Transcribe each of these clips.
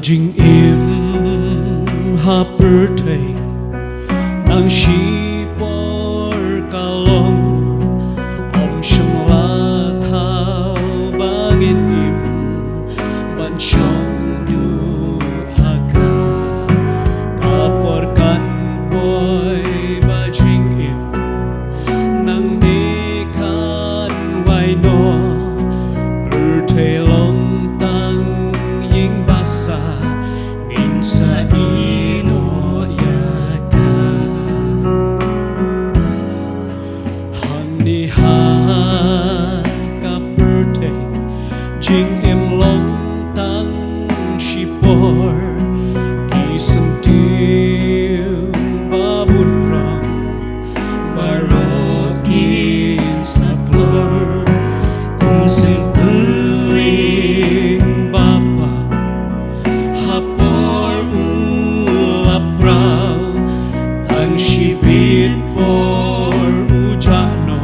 Jing im ha birthday ang shi por kalong om shang la thao bagin im ban chong du ha ka por kan boy ba jing im nang ni kan wai no birthday long tang ying basa min sa ino ya ka honey ha ka birthday jing em long tang shi por ki sum tiêu ba bun prang ba ro kin sa plur kun sin Shibit por ujano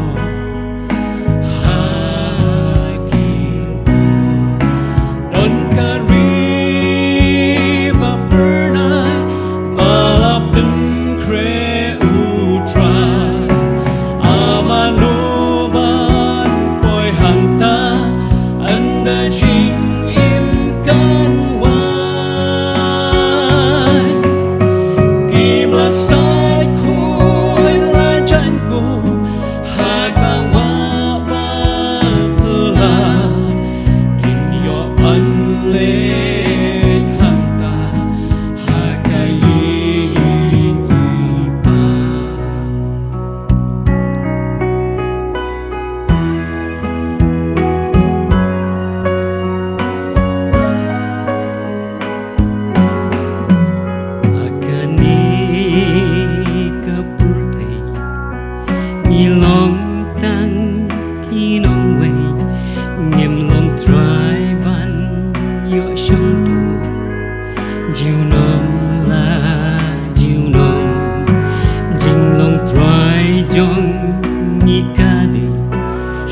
hakim don kariba pernah malapun kre utra amanuban poi hanta anda jing imkan wai kimlasa long tang ki nong wei ngem long trai ban yo shong du jiu nong la jiu nong jing long trai jong ni ka de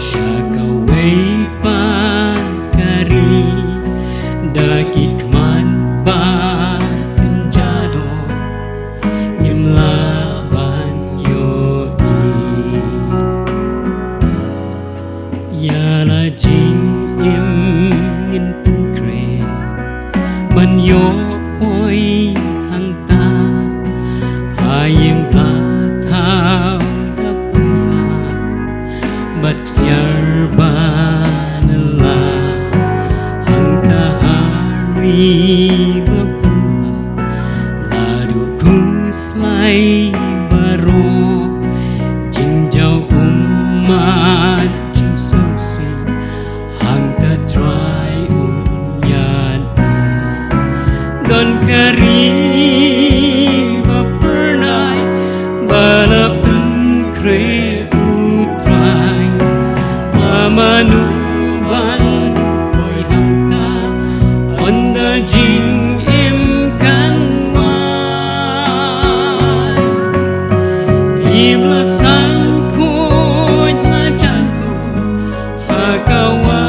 sha ka wei pan kari da ki kman ba jado ngem la ban yo ya la jing im in pun kre man yo hoi hang ta hayeng pla thao da pula bat siar ban la hang ta hari ba pula la du kus mai baro jing jau ummat don kariba pernah balapun kre utrai amanuban poi hanta onda jing im kan wai kiblasan kuj na janku hakawa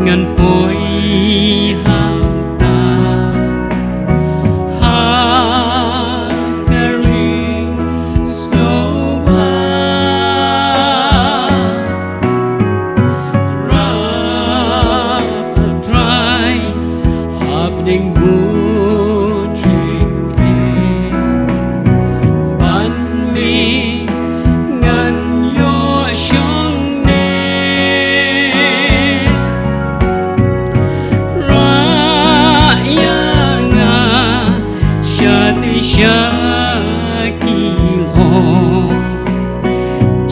ngan poi hang ta ha carrying snow rap dry happening moon dream ban mi ngan yo shong Shakilo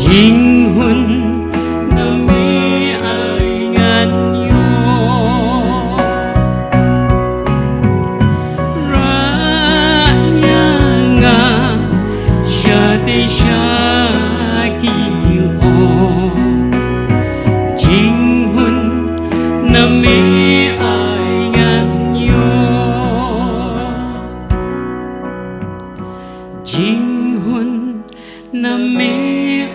jing hun nami ai ngan yo na mê